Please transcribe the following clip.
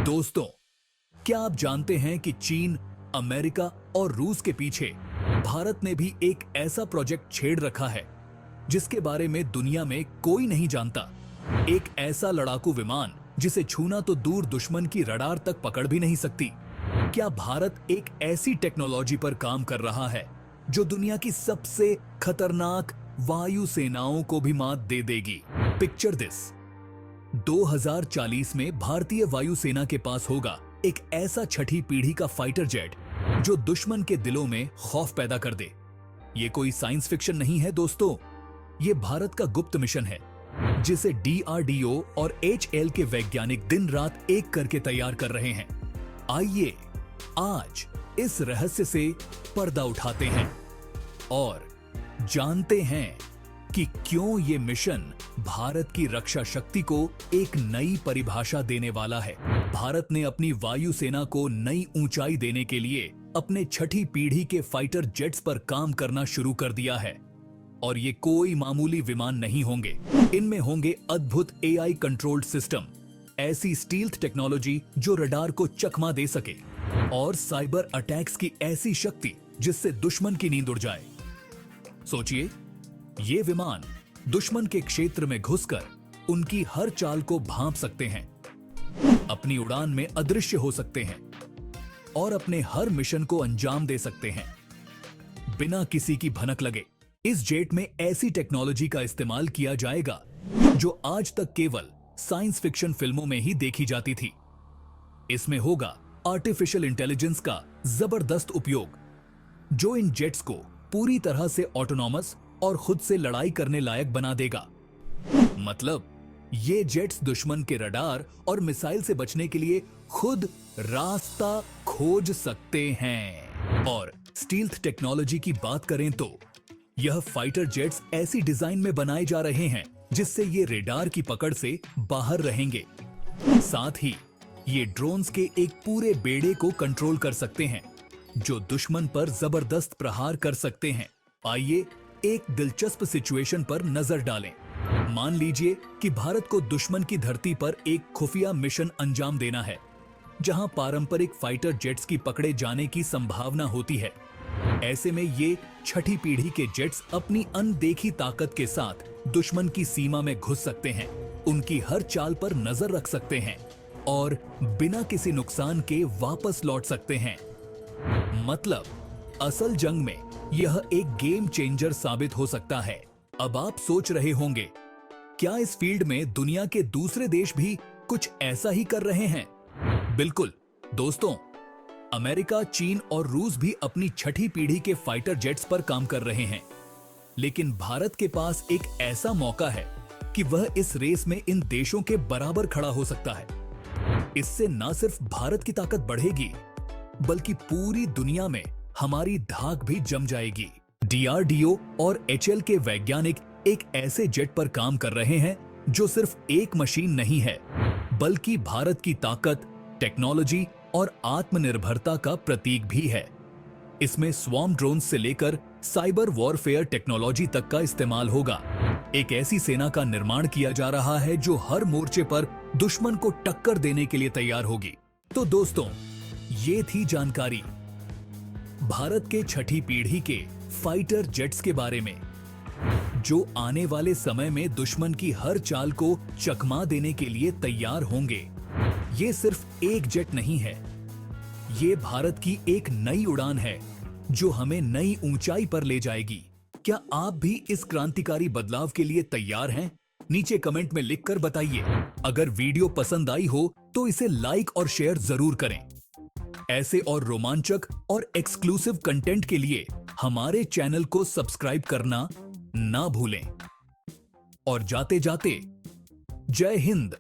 दोस्तों, क्या आप जानते हैं कि चीन, अमेरिका और रूस के पीछे भारत ने भी एक ऐसा प्रोजेक्ट छेड़ रखा है जिसके बारे में दुनिया में कोई नहीं जानता। एक ऐसा लड़ाकू विमान जिसे छूना तो दूर दुश्मन की रडार तक पकड़ भी नहीं सकती। क्या भारत एक ऐसी टेक्नोलॉजी पर काम कर रहा है जो दुनिया की सबसे खतरनाक वायु सेनाओं को भी मात दे देगी? Picture this. 2040 में भारतीय वायुसेना के पास होगा एक ऐसा छठी पीढ़ी का फाइटर जेट जो दुश्मन के दिलों में खौफ पैदा कर दे। ये कोई साइंस फिक्शन नहीं है दोस्तों, ये भारत का गुप्त मिशन है जिसे DRDO और HAL के वैज्ञानिक दिन रात एक करके तैयार कर रहे हैं। आइए आज इस रहस्य से पर्दा उठाते हैं और जानते हैं कि क्यों ये मिशन भारत की रक्षा शक्ति को एक नई परिभाषा देने वाला है। भारत ने अपनी वायुसेना को नई ऊंचाई देने के लिए अपने छठी पीढ़ी के फाइटर जेट्स पर काम करना शुरू कर दिया है। और ये कोई मामूली विमान नहीं होंगे, इनमें होंगे अद्भुत AI कंट्रोल्ड सिस्टम, ऐसी स्टील्थ टेक्नोलॉजी जो रडार को चकमा दे सके और साइबर अटैक्स की ऐसी शक्ति जिससे दुश्मन की नींद उड़ जाए। सोचिए, ये विमान दुश्मन के क्षेत्र में घुसकर उनकी हर चाल को भांप सकते हैं, अपनी उड़ान में अदृश्य हो सकते हैं और अपने हर मिशन को अंजाम दे सकते हैं बिना किसी की भनक लगे। इस जेट में ऐसी टेक्नोलॉजी का इस्तेमाल किया जाएगा जो आज तक केवल साइंस फिक्शन फिल्मों में ही देखी जाती थी। इसमें होगा आर्टिफिशियल इंटेलिजेंस का जबरदस्त उपयोग जो इन जेट्स को पूरी तरह से ऑटोनॉमस और खुद से लड़ाई करने लायक बना देगा। मतलब ये जेट्स दुश्मन के रडार और मिसाइल से बचने के लिए खुद रास्ता खोज सकते हैं। और स्टील्थ टेक्नोलॉजी की बात करें तो यह फाइटर जेट्स ऐसी डिजाइन में बनाए जा रहे हैं जिससे ये रेडार की पकड़ से बाहर रहेंगे। साथ ही ये ड्रोन्स के एक पूरे बेड़े को कंट्रोल कर सकते हैं जो दुश्मन पर जबरदस्त प्रहार कर सकते हैं। आइए एक दिलचस्प सिचुएशन पर नजर डालें। मान लीजिए कि भारत को दुश्मन की धरती पर एक खुफिया मिशन अंजाम देना है जहां पारंपरिक फाइटर जेट्स की पकड़े जाने की संभावना होती है। ऐसे में ये छठी पीढ़ी के जेट्स अपनी अनदेखी ताकत के साथ दुश्मन की सीमा में घुस सकते हैं, उनकी हर चाल पर नजर रख सकते हैं और बिना किसी नुकसान के वापस लौट सकते हैं। मतलब असल जंग में यह एक गेम चेंजर साबित हो सकता है। अब आप सोच रहे होंगे, क्या इस फील्ड में दुनिया के दूसरे देश भी कुछ ऐसा ही कर रहे हैं? बिल्कुल दोस्तों, अमेरिका, चीन और रूस भी अपनी छठी पीढ़ी के फाइटर जेट्स पर काम कर रहे हैं। लेकिन भारत के पास एक ऐसा मौका है कि वह इस रेस में इन देशों के बराबर खड़ा हो सकता है। इससे न सिर्फ भारत की ताकत बढ़ेगी बल्कि पूरी दुनिया में हमारी धाक भी जम जाएगी। DRDO और HAL के वैज्ञानिक एक ऐसे जेट पर काम कर रहे हैं जो सिर्फ एक मशीन नहीं है बल्कि भारत की ताकत, टेक्नोलॉजी और आत्मनिर्भरता का प्रतीक भी है। इसमें स्वॉर्म ड्रोन्स से लेकर साइबर वॉरफेयर टेक्नोलॉजी तक का इस्तेमाल होगा। एक ऐसी सेना का निर्माण किया जा रहा है जो हर मोर्चे पर दुश्मन को टक्कर देने के लिए तैयार होगी। तो दोस्तों, ये थी जानकारी भारत के छठी पीढ़ी के फाइटर जेट्स के बारे में जो आने वाले समय में दुश्मन की हर चाल को चकमा देने के लिए तैयार होंगे। ये सिर्फ एक जेट नहीं है, ये भारत की एक नई उड़ान है जो हमें नई ऊंचाई पर ले जाएगी। क्या आप भी इस क्रांतिकारी बदलाव के लिए तैयार हैं? नीचे कमेंट में लिखकर बताइए। अगर वीडियो पसंद आई हो तो इसे लाइक और शेयर जरूर करें। ऐसे और रोमांचक और एक्सक्लूसिव कंटेंट के लिए हमारे चैनल को सब्सक्राइब करना ना भूलें। और जाते जाते जय हिंद।